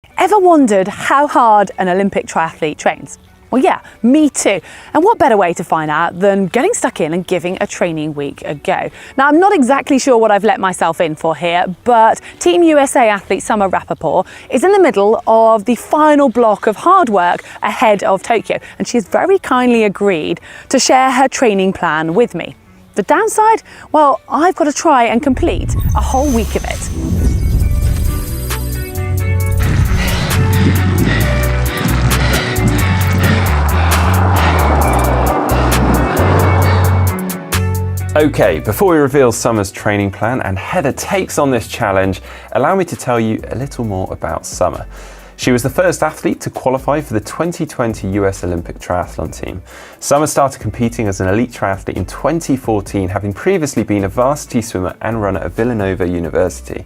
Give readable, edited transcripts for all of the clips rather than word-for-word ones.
Ever wondered how hard an Olympic triathlete trains? Well, yeah, me too. And what better way to find out than getting stuck in and giving a training week a go? Now, I'm not exactly sure what I've let myself in for here, but Team USA athlete Summer Rappaport is in the middle of the final block of hard work ahead of Tokyo, and she's very kindly agreed to share her training plan with me. The downside? Well, I've got to try and complete a whole week of it. Okay, before we reveal Summer's training plan and Heather takes on this challenge, allow me to tell you a little more about Summer. She was the first athlete to qualify for the 2020 US Olympic Triathlon team. Summer started competing as an elite triathlete in 2014, having previously been a varsity swimmer and runner at Villanova University.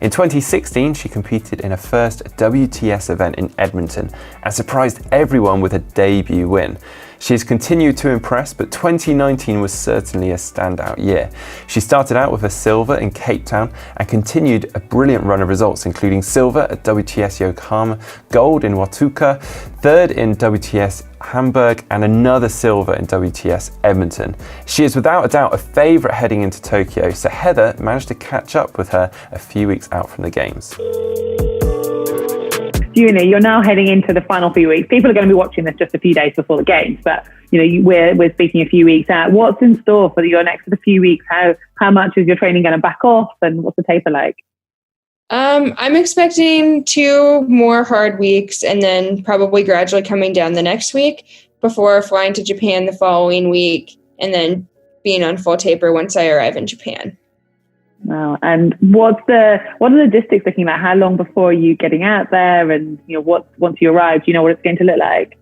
In 2016, she competed in her first WTS event in Edmonton and surprised everyone with a debut win. She has continued to impress, but 2019 was certainly a standout year. She started out with a silver in Cape Town and continued a brilliant run of results, including silver at WTS Yokohama, gold in Watuka, third in WTS Hamburg, and another silver in WTS Edmonton. She is without a doubt a favourite heading into Tokyo, so Heather managed to catch up with her a few weeks out from the Games. You're now heading into the final few weeks. People are going to be watching this just a few days before the Games, but we're speaking a few weeks out. What's in store for your next few weeks? How much is your training going to back off, and what's the taper like? I'm expecting 2 more hard weeks and then probably gradually coming down the next week before flying to Japan the following week and then being on full taper once I arrive in Japan. Wow. And what are the logistics looking like? How long before are you getting out there? And once you arrive, do you know what it's going to look like?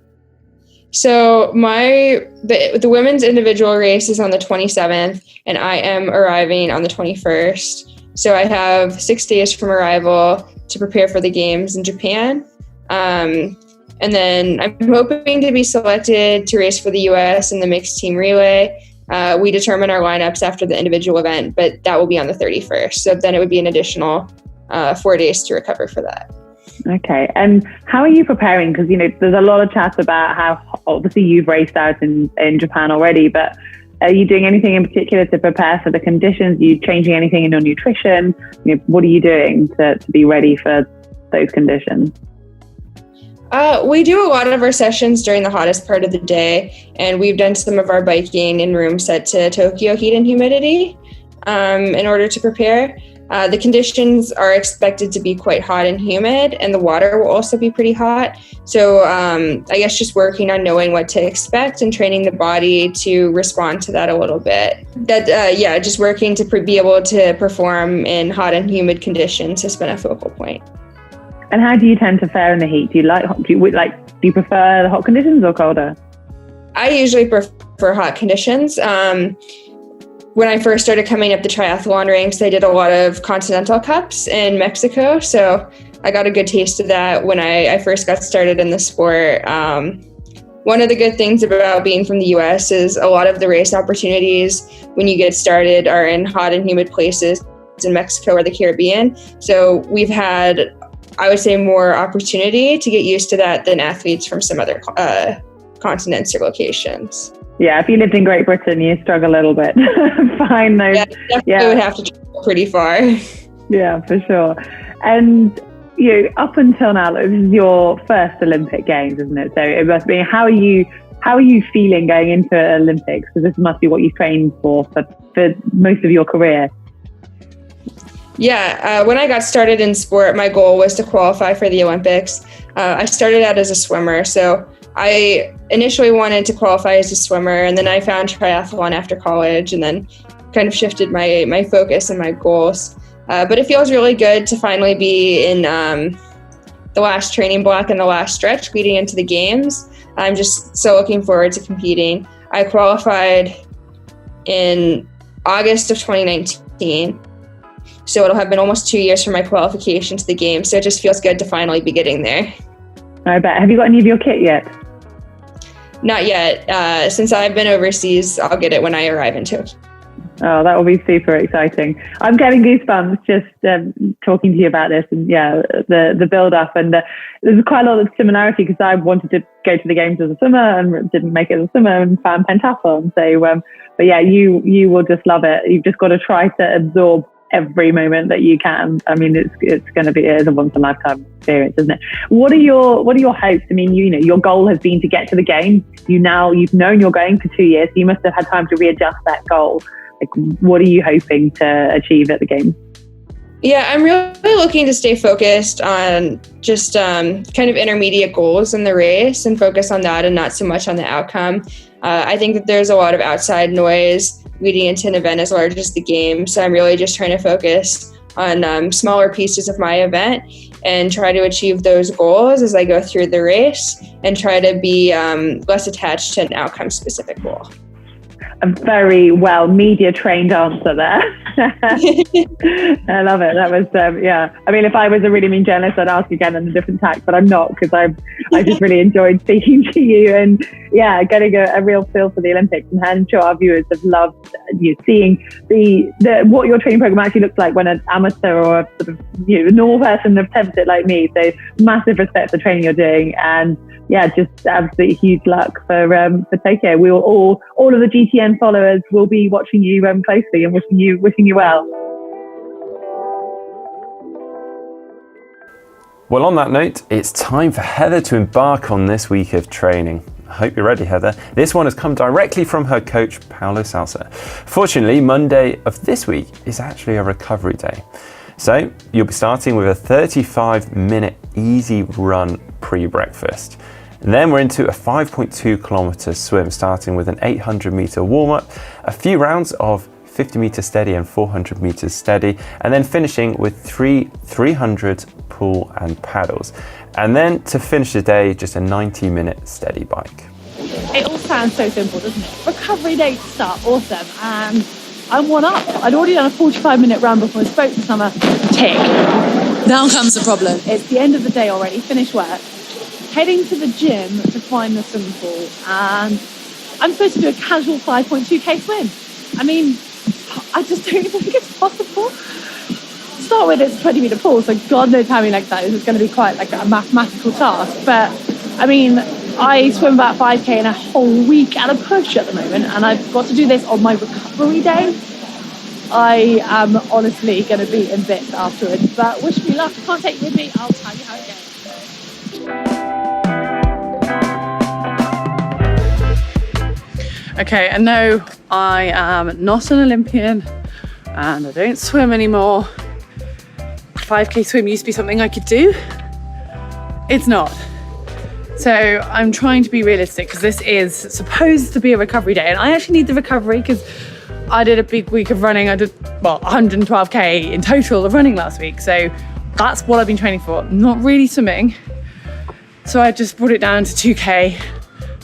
So the women's individual race is on the 27th and I am arriving on the 21st. So I have 6 days from arrival to prepare for the Games in Japan. And then I'm hoping to be selected to race for the US in the mixed team relay. We determine our lineups after the individual event, but that will be on the 31st. So then it would be an additional 4 days to recover for that. Okay. And how are you preparing? Because, there's a lot of chat about how obviously you've raced out in Japan already, but are you doing anything in particular to prepare for the conditions? Are you changing anything in your nutrition? What are you doing to be ready for those conditions? We do a lot of our sessions during the hottest part of the day, and we've done some of our biking in rooms set to Tokyo heat and humidity in order to prepare. The conditions are expected to be quite hot and humid, and the water will also be pretty hot. So I guess just working on knowing what to expect and training the body to respond to that a little bit. Just working to be able to perform in hot and humid conditions has been a focal point. And how do you tend to fare in the heat? Do you prefer the hot conditions or colder? I usually prefer hot conditions. When I first started coming up the triathlon ranks, I did a lot of Continental Cups in Mexico. So I got a good taste of that when I first got started in the sport. One of the good things about being from the US is a lot of the race opportunities when you get started are in hot and humid places in Mexico or the Caribbean. So we've had, I would say, more opportunity to get used to that than athletes from some other continents or locations. Yeah, if you lived in Great Britain, you struggle a little bit. Find those. Yeah, definitely would have to travel pretty far. Yeah, for sure. And up until now, this is your first Olympic Games, isn't it? So it must be. How are you feeling going into Olympics? Because this must be what you've trained for most of your career. Yeah, when I got started in sport, my goal was to qualify for the Olympics. I started out as a swimmer, so I initially wanted to qualify as a swimmer, and then I found triathlon after college and then kind of shifted my focus and my goals. But it feels really good to finally be in the last training block and the last stretch leading into the Games. I'm just so looking forward to competing. I qualified in August of 2019. So it'll have been almost 2 years from my qualification to the Games. So it just feels good to finally be getting there. I bet. Have you got any of your kit yet? Not yet. Since I've been overseas, I'll get it when I arrive in Tokyo. Oh, that will be super exciting. I'm getting goosebumps just talking to you about this, and the build up, and there's quite a lot of similarity because I wanted to go to the games as a swimmer and didn't make it as a swimmer and found pentathlon. So, but yeah, you will just love it. You've just got to try to absorb every moment that you can. I mean, it's going to be a once in a lifetime experience, isn't it? What are your hopes? I mean, your goal has been to get to the games. You've known you're going for 2 years. So you must have had time to readjust that goal. Like, what are you hoping to achieve at the games? Yeah, I'm really looking to stay focused on just kind of intermediate goals in the race and focus on that and not so much on the outcome. I think that there's a lot of outside noise leading into an event as large as the game. So I'm really just trying to focus on smaller pieces of my event and try to achieve those goals as I go through the race and try to be less attached to an outcome specific goal. A very well media trained answer there. I love it. That was I mean, if I was a really mean journalist, I'd ask again in a different tack, but I'm not, because I just really enjoyed speaking to you and getting a real feel for the Olympics. And I'm sure our viewers have loved seeing what your training program actually looks like when an amateur or a sort of a normal person attempts it like me. So massive respect for the training you're doing, and just absolutely huge luck for Tokyo. We will all of the GTN followers will be watching you closely and wishing you well. Well, on that note, it's time for Heather to embark on this week of training. I hope you're ready, Heather. This one has come directly from her coach, Paolo Salsa. Fortunately, Monday of this week is actually a recovery day. So you'll be starting with a 35-minute easy run pre-breakfast. And then we're into a 5.2 kilometer swim, starting with an 800 meter warm-up, a few rounds of 50 meter steady and 400 meters steady, and then finishing with 300 pull and paddles. And then to finish the day, just a 90-minute steady bike. It all sounds so simple, doesn't it? Recovery day to start, awesome. And I'm one up. I'd already done a 45-minute run before I spoke to Summer. Tick. Now comes the problem. It's the end of the day already, finished work. Heading to the gym to find the swimming pool, and I'm supposed to do a casual 5.2k swim. I mean, I just don't even think it's possible. To start with, it's a 20-meter pool, so God knows how many legs that is. It's going to be quite like a mathematical task. But I mean, I swim about 5k in a whole week at a push at the moment, and I've got to do this on my recovery day. I am honestly going to be in bits afterwards, but wish me luck. I can't take you with me. I'll tell you how it goes. Okay, and no, I am not an Olympian and I don't swim anymore. 5k swim used to be something I could do. It's not. So I'm trying to be realistic, because this is supposed to be a recovery day, and I actually need the recovery because I did a big week of running. I did 112k in total of running last week. So that's what I've been training for, not really swimming. So I just brought it down to 2k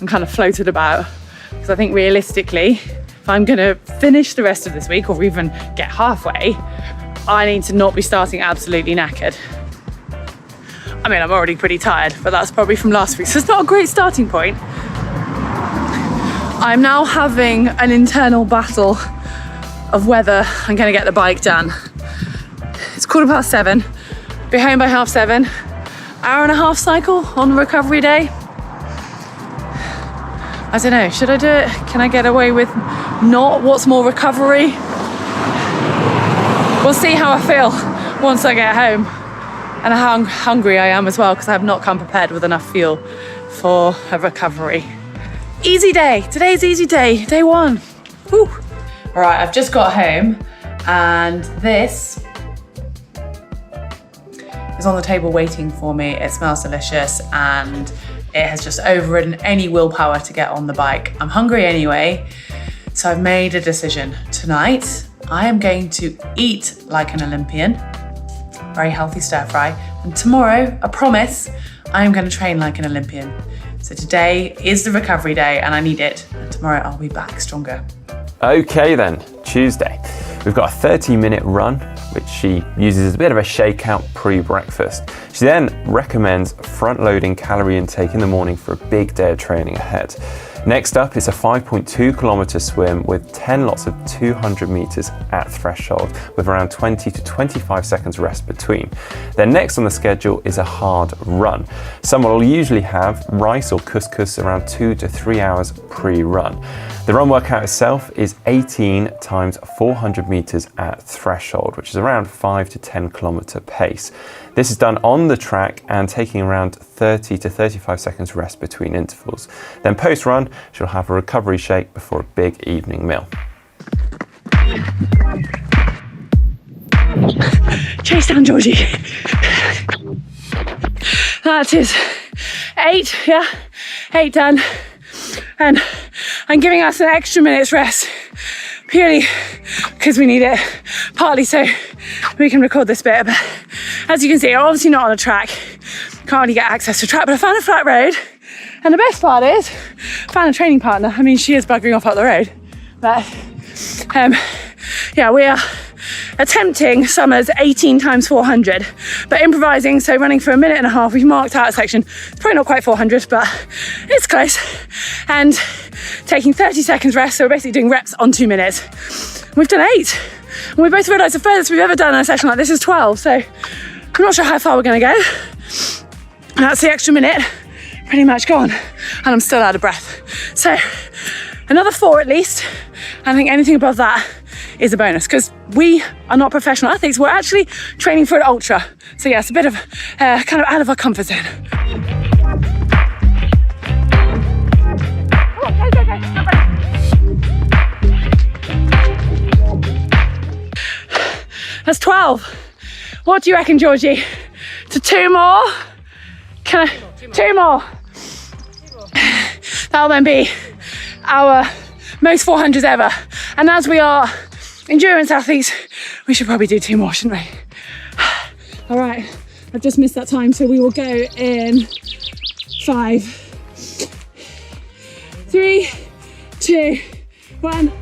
and kind of floated about. Because I think realistically, if I'm going to finish the rest of this week or even get halfway, I need to not be starting absolutely knackered. I mean, I'm already pretty tired, but that's probably from last week, so it's not a great starting point. I'm now having an internal battle of whether I'm going to get the bike done. It's 7:15, be home by 7:30, hour and a half cycle on recovery day. I don't know, should I do it? Can I get away with not? What's more, recovery? We'll see how I feel once I get home, and how hungry I am as well, because I have not come prepared with enough fuel for a recovery. Easy day, today's easy day, day one. Woo. All right, I've just got home and this is on the table waiting for me. It smells delicious and it has just overridden any willpower to get on the bike. I'm hungry anyway, so I've made a decision. Tonight, I am going to eat like an Olympian, very healthy stir fry, and tomorrow, I promise, I am going to train like an Olympian. So today is the recovery day and I need it, and tomorrow I'll be back stronger. Okay then, Tuesday. We've got a 30-minute run, which she uses as a bit of a shakeout pre-breakfast. She then recommends front-loading calorie intake in the morning for a big day of training ahead. Next up is a 5.2 kilometer swim with 10 lots of 200 meters at threshold with around 20 to 25 seconds rest between. Then next on the schedule is a hard run. Someone will usually have rice or couscous around 2 to 3 hours pre-run. The run workout itself is 18 times 400 meters at threshold, which is around 5 to 10 kilometer pace. This is done on the track and taking around 30 to 35 seconds rest between intervals. Then post-run, she'll have a recovery shake before a big evening meal. Chase down, Georgie. That is 8, yeah, 8 done. And I'm giving us an extra minute's rest, purely because we need it, partly so we can record this bit. But as you can see, I'm obviously not on a track, can't really get access to track, but I found a flat road. And the best part is, I found a training partner. I mean, she is buggering off up the road. But yeah, we are attempting Summer's 18 times 400, but improvising, so running for a minute and a half. We've marked out a section, it's probably not quite 400, but it's close. And taking 30 seconds rest, so we're basically doing reps on 2 minutes. We've done 8, and we both realised the furthest we've ever done in a session like this is 12, so I'm not sure how far we're going to go. And that's the extra minute pretty much gone, and I'm still out of breath. So another 4 at least. I think anything above that is a bonus, because we are not professional athletes, we're actually training for an ultra. So yeah, it's a bit of kind of out of our comfort zone. That's 12. What do you reckon, Georgie? To 2 more? Can I? 2 more. That'll then be our most 400s ever. And as we are endurance athletes, we should probably do 2 more, shouldn't we? All right, I've just missed that time, so we will go in 5, 3, 2, 1.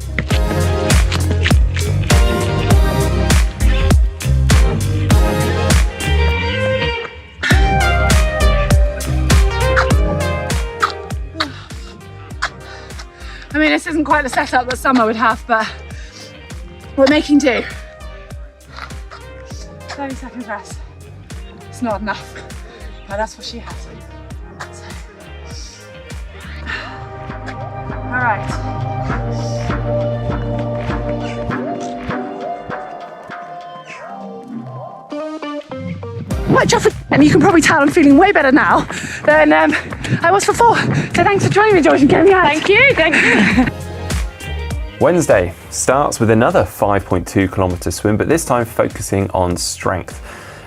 I mean, this isn't quite the setup that Summer would have, but we're making do. 30 seconds rest. It's not enough, but that's what she has. So. All right. Right, Trafford, and you can probably tell I'm feeling way better now than I was before. So thanks for joining me, George, and getting me out. Thank you. Wednesday starts with another 5.2 kilometer swim, but this time focusing on strength.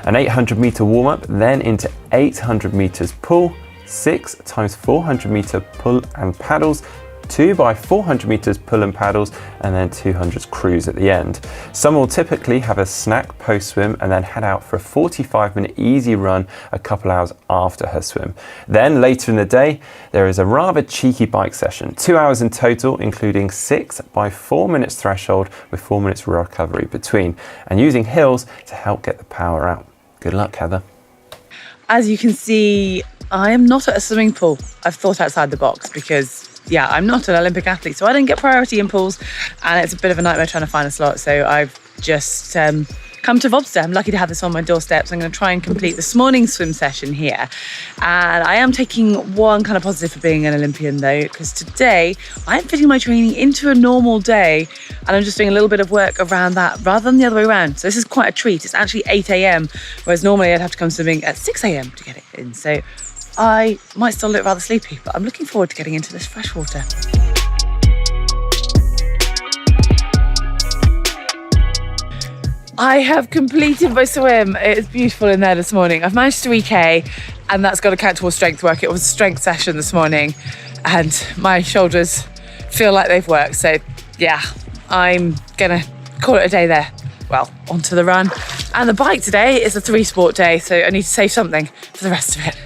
An 800 meter warm up, then into 800 meters pull, 6 times 400 meter pull and paddles, 2 by 400 meters pull and paddles, and then 200 cruise at the end. Some will typically have a snack post swim and then head out for a 45-minute easy run a couple hours after her swim. Then later in the day, there is a rather cheeky bike session, 2 hours in total, including 6 by 4 minutes threshold with 4 minutes recovery between, and using hills to help get the power out. Good luck, Heather. As you can see, I am not at a swimming pool. I've thought outside the box because yeah, I'm not an Olympic athlete, so I don't get priority in pools, and it's a bit of a nightmare trying to find a slot. So I've just come to Vobster. I'm lucky to have this on my doorstep, so I'm going to try and complete this morning's swim session here. And I am taking one kind of positive for being an Olympian though, because today I'm fitting my training into a normal day, and I'm just doing a little bit of work around that rather than the other way around. So this is quite a treat. It's actually 8 a.m, whereas normally I'd have to come swimming at 6 a.m. to get it in. So I might still look rather sleepy, but I'm looking forward to getting into this fresh water. I have completed my swim. It's beautiful in there this morning. I've managed 3K, and that's got to count towards strength work. It was a strength session this morning, and my shoulders feel like they've worked. So yeah, I'm gonna call it a day there. Well, onto the run. And the bike today is a 3-sport day, so I need to save something for the rest of it.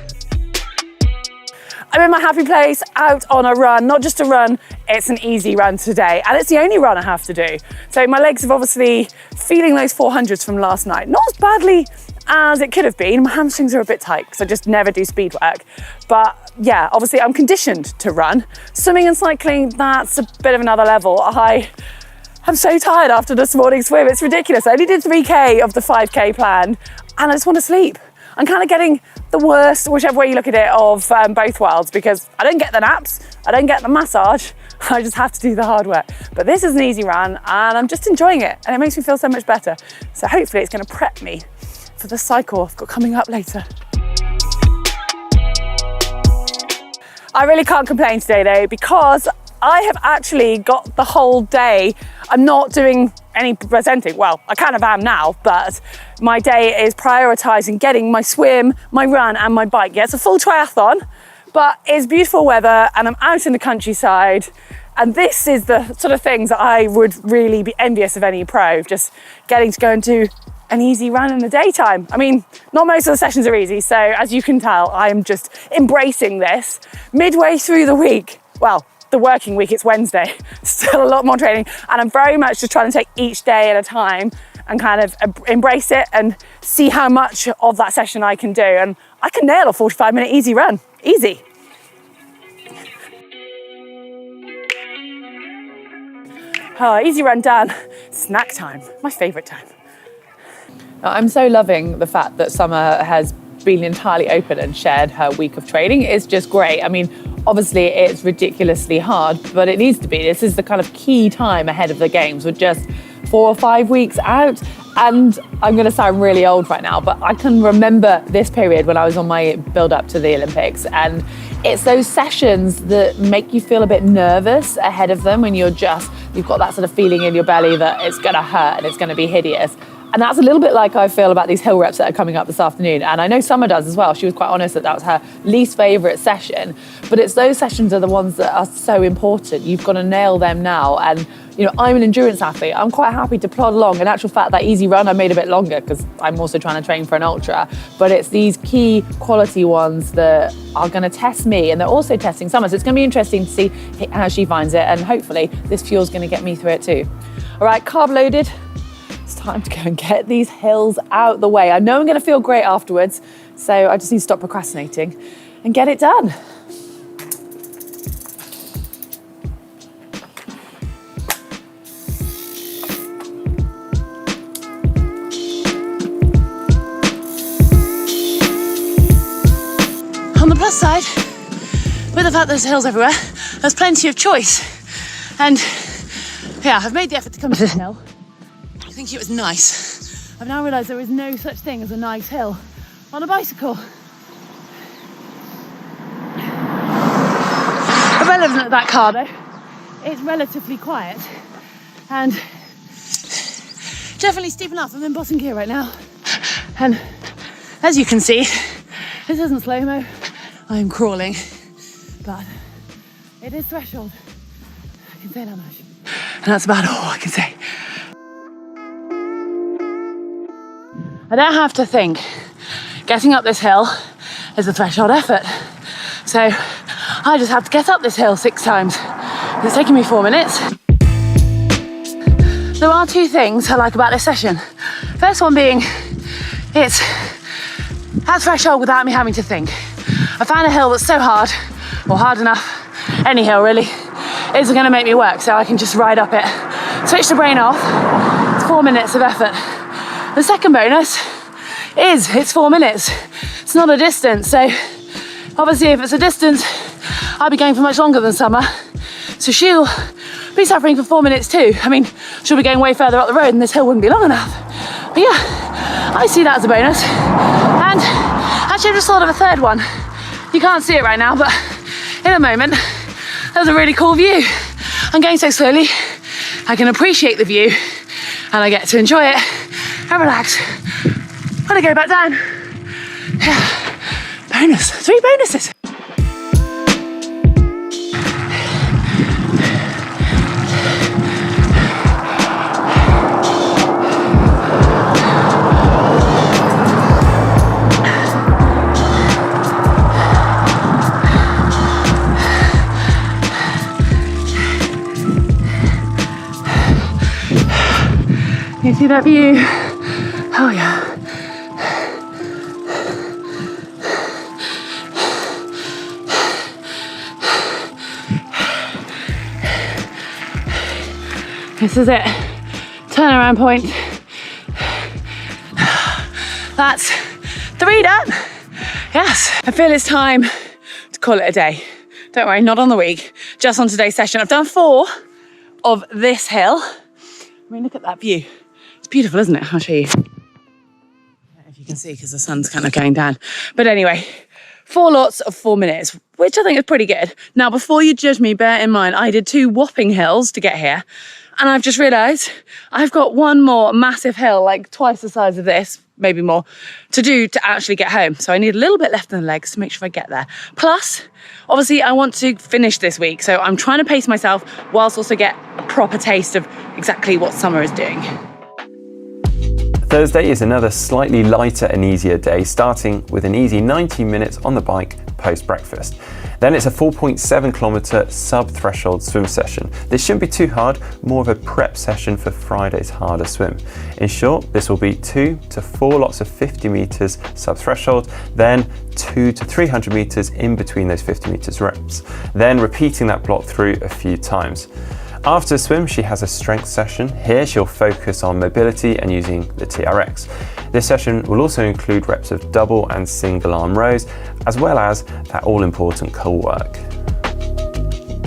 I'm in my happy place, out on a run, not just a run, it's an easy run today. And it's the only run I have to do. So my legs have obviously feeling those 400s from last night. Not as badly as it could have been. My hamstrings are a bit tight because I just never do speed work. But yeah, obviously I'm conditioned to run. Swimming and cycling, that's a bit of another level. I'm so tired after this morning's swim. It's ridiculous. I only did 3K of the 5K plan and I just want to sleep. I'm kind of getting the worst, whichever way you look at it, of both worlds, because I don't get the naps, I don't get the massage, I just have to do the hard work. But this is an easy run and I'm just enjoying it and it makes me feel so much better. So hopefully it's going to prep me for the cycle I've got coming up later. I really can't complain today though, because I have actually got the whole day. I'm not doing any presenting. Well, I kind of am now, but my day is prioritising getting my swim, my run and my bike. Yeah, it's a full triathlon, but it's beautiful weather and I'm out in the countryside. And this is the sort of things that I would really be envious of any pro, just getting to go and do an easy run in the daytime. I mean, not most of the sessions are easy. So as you can tell, I'm just embracing this midway through the week. Well, the working week, it's Wednesday, still a lot more training. And I'm very much just trying to take each day at a time and kind of embrace it and see how much of that session I can do. And I can nail a 45-minute easy run, easy. Oh, easy run done. Snack time, my favorite time. I'm so loving the fact that Summer has been entirely open and shared her week of training. It's just great. I mean, obviously it's ridiculously hard, but it needs to be. This is the kind of key time ahead of the games. We're just 4 or 5 weeks out. And I'm going to sound really old right now, but I can remember this period when I was on my build up to the Olympics. And it's those sessions that make you feel a bit nervous ahead of them when you've got that sort of feeling in your belly that it's going to hurt and it's going to be hideous. And that's a little bit like I feel about these hill reps that are coming up this afternoon. And I know Summer does as well. She was quite honest that was her least favourite session. But it's those sessions are the ones that are so important. You've got to nail them now. And, you know, I'm an endurance athlete. I'm quite happy to plod along. In actual fact, that easy run I made a bit longer because I'm also trying to train for an ultra. But it's these key quality ones that are going to test me. And they're also testing Summer. So it's going to be interesting to see how she finds it. And hopefully this fuel's going to get me through it too. All right, carb loaded. It's time to go and get these hills out the way. I know I'm going to feel great afterwards, so I just need to stop procrastinating and get it done. On the plus side, with the fact there's hills everywhere, there's plenty of choice. And yeah, I've made the effort to come to this hill. I think it was nice. I've now realised there is no such thing as a nice hill on a bicycle. Irrelevant at that car though, it's relatively quiet and definitely steep enough. I'm in bottom gear right now. And as you can see, this isn't slow-mo, I'm crawling, but it is threshold. I can say that much. And that's about all I can say. I don't have to think. Getting up this hill is a threshold effort. So I just have to get up this hill 6 times. It's taking me 4 minutes. There are 2 things I like about this session. First one being, it's at threshold without me having to think. I found a hill that's so hard, or hard enough, any hill really, isn't going to make me work. So I can just ride up it, switch the brain off. It's 4 minutes of effort. The second bonus is it's 4 minutes. It's not a distance. So obviously if it's a distance, I'll be going for much longer than Summer. So she'll be suffering for 4 minutes too. I mean, she'll be going way further up the road and this hill wouldn't be long enough. But yeah, I see that as a bonus. And actually I've just thought of a third one. You can't see it right now, but in a moment, there's a really cool view. I'm going so slowly, I can appreciate the view and I get to enjoy it and relax when I go back down. Yeah. Bonus, 3 bonuses. You see that view? Oh yeah. This is it. Turnaround point. That's 3 done. Yes, I feel it's time to call it a day. Don't worry, not on the week, just on today's session. I've done 4 of this hill. I mean, look at that view. It's beautiful, isn't it? I'll show you. I don't know if you can see because the sun's kind of going down. But anyway, 4 lots of 4 minutes, which I think is pretty good. Now, before you judge me, bear in mind, I did 2 whopping hills to get here. And I've just realised I've got 1 more massive hill, like twice the size of this, maybe more, to do to actually get home. So I need a little bit left in the legs to make sure I get there. Plus, obviously, I want to finish this week. So I'm trying to pace myself whilst also get a proper taste of exactly what summer is doing. Thursday is another slightly lighter and easier day, starting with an easy 90 minutes on the bike post-breakfast. Then it's a 4.7 kilometer sub-threshold swim session. This shouldn't be too hard, more of a prep session for Friday's harder swim. In short, this will be 2 to 4 lots of 50 meters sub-threshold, then 200 to 300 meters in between those 50 meters reps. Then repeating that block through a few times. After a swim, she has a strength session. Here she'll focus on mobility and using the TRX. This session will also include reps of double and single arm rows, as well as that all-important core work.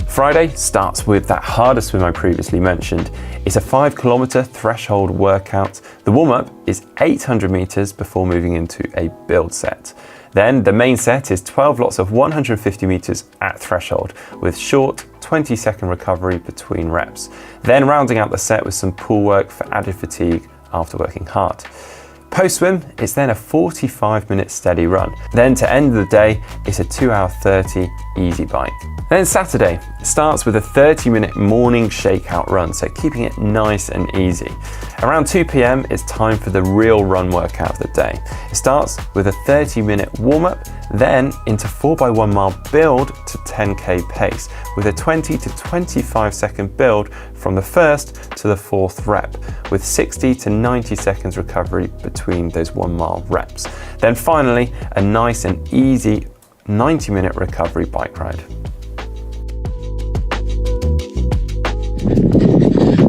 Friday starts with that harder swim I previously mentioned. It's a 5 kilometer threshold workout. The warm-up is 800 meters before moving into a build set. Then the main set is 12 lots of 150 meters at threshold with short 20-second recovery between reps. Then rounding out the set with some pull work for added fatigue after working hard. Post-swim, it's then a 45-minute steady run. Then to end the day, it's a 2-hour 30 easy bike. Then Saturday starts with a 30-minute morning shakeout run, so keeping it nice and easy. Around 2 p.m, it's time for the real run workout of the day. It starts with a 30-minute warm-up, then into 4x1 mile build to 10k pace, with a 20 to 25 second build from the first to the 4th rep, with 60 to 90 seconds recovery between those 1 mile reps. Then finally, a nice and easy 90-minute recovery bike ride.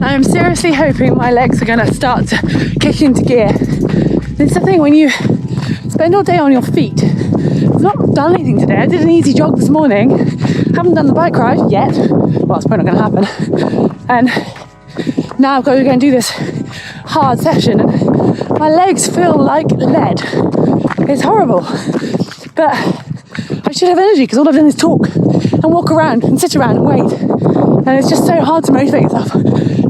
I'm seriously hoping my legs are going to start to kick into gear. It's the thing when you spend all day on your feet. I've not done anything today. I did an easy jog this morning. Haven't done the bike ride yet. Well, it's probably not going to happen. And now I've got to go and do this hard session. And my legs feel like lead. It's horrible. But I should have energy because all I've done is talk and walk around and sit around and wait. And it's just so hard to motivate yourself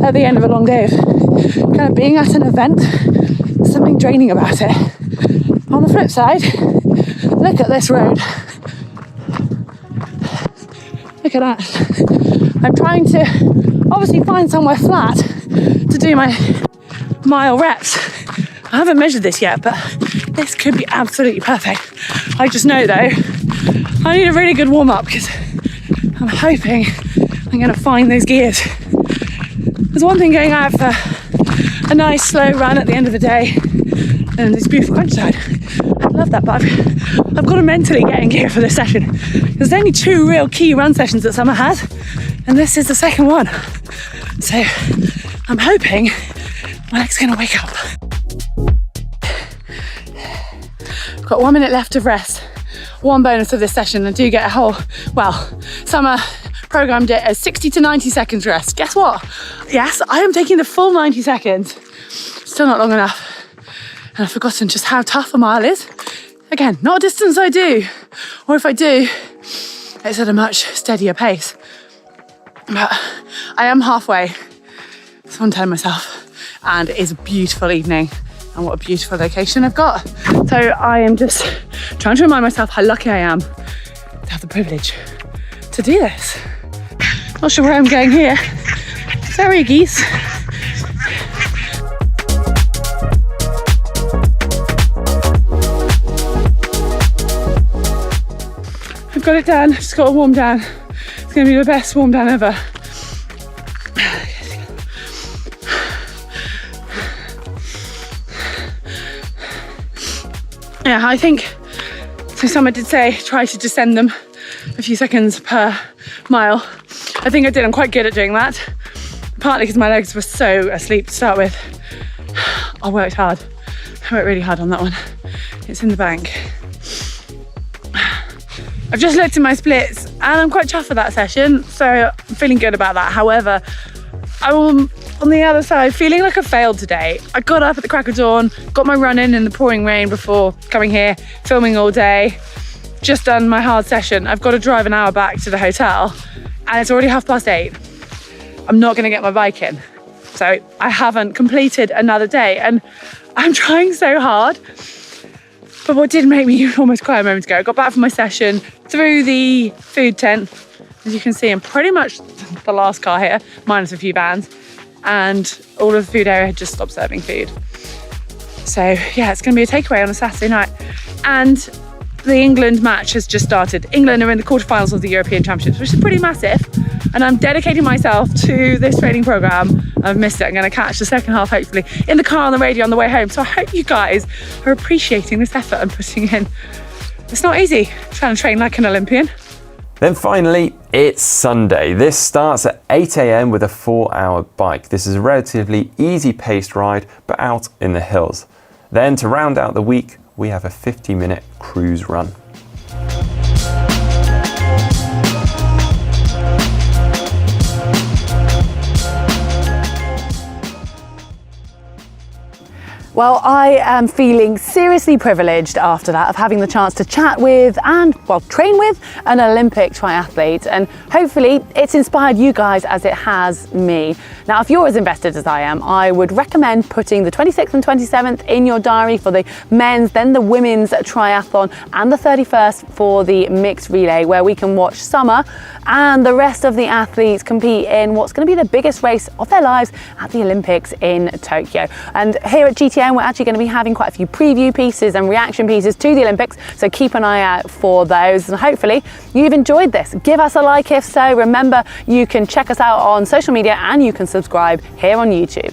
at the end of a long day of kind of being at an event. There's something draining about it. On the flip side, look at this road. Look at that. I'm trying to obviously find somewhere flat to do my mile reps. I haven't measured this yet, but this could be absolutely perfect. I just know though, I need a really good warm up because I'm hoping I'm going to find those gears. There's one thing going out for a nice slow run at the end of the day and this beautiful countryside. I love that, but I've got to mentally get in gear for this session. There's only 2 real key run sessions that summer has, and this is the second one. So I'm hoping my leg's going to wake up. I've got 1 minute left of rest. One bonus of this session, I do get a whole, well, summer programmed it as 60 to 90 seconds rest. Guess what? Yes, I am taking the full 90 seconds. Still not long enough. And I've forgotten just how tough a mile is. Again, not a distance I do. Or if I do, it's at a much steadier pace. But I am halfway. So I'm telling myself. And it is a beautiful evening. And what a beautiful location I've got. So I am just trying to remind myself how lucky I am to have the privilege to do this. Not sure where I'm going here. Sorry, geese. I've got it done, just got to warm down. It's going to be the best warm down ever. Yeah, I think, so someone did say try to descend them a few seconds per mile. I think I did, I'm quite good at doing that. partly because my legs were so asleep to start with. I worked hard. I worked really hard on that one. It's in the bank. I've just looked at my splits and I'm quite chuffed with that session, so I'm feeling good about that. However, I'm on the other side feeling like I failed today. I got up at the crack of dawn, got my run in the pouring rain before coming here, filming all day, just done my hard session. I've got to drive an hour back to the hotel and it's already 8:30. I'm not going to get my bike in. So I haven't completed another day and I'm trying so hard. But what did make me almost cry a moment ago, I got back from my session through the food tent. As you can see, I'm pretty much the last car here, minus a few vans, and all of the food area had just stopped serving food. So yeah, it's going to be a takeaway on a Saturday night. And the England match has just started. England are in the quarterfinals of the European Championships, which is pretty massive. And I'm dedicating myself to this training program. I've missed it. I'm going to catch the second half, hopefully, in the car on the radio on the way home. So I hope you guys are appreciating this effort I'm putting in. It's not easy trying to train like an Olympian. Then finally, it's Sunday. This starts at 8 a.m. with a 4-hour bike. This is a relatively easy paced ride, but out in the hills. Then to round out the week, we have a 50-minute cruise run. Well, I am feeling seriously privileged after that of having the chance to chat with and, well, train with an Olympic triathlete, and hopefully it's inspired you guys as it has me. Now, if you're as invested as I am, I would recommend putting the 26th and 27th in your diary for the men's, then the women's triathlon, and the 31st for the mixed relay, where we can watch Summer and the rest of the athletes compete in what's going to be the biggest race of their lives at the Olympics in Tokyo. And here at GTN, we're actually going to be having quite a few preview pieces and reaction pieces to the Olympics, so keep an eye out for those. And hopefully you've enjoyed this. Give us a like if so. Remember, you can check us out on social media and you can subscribe here on YouTube.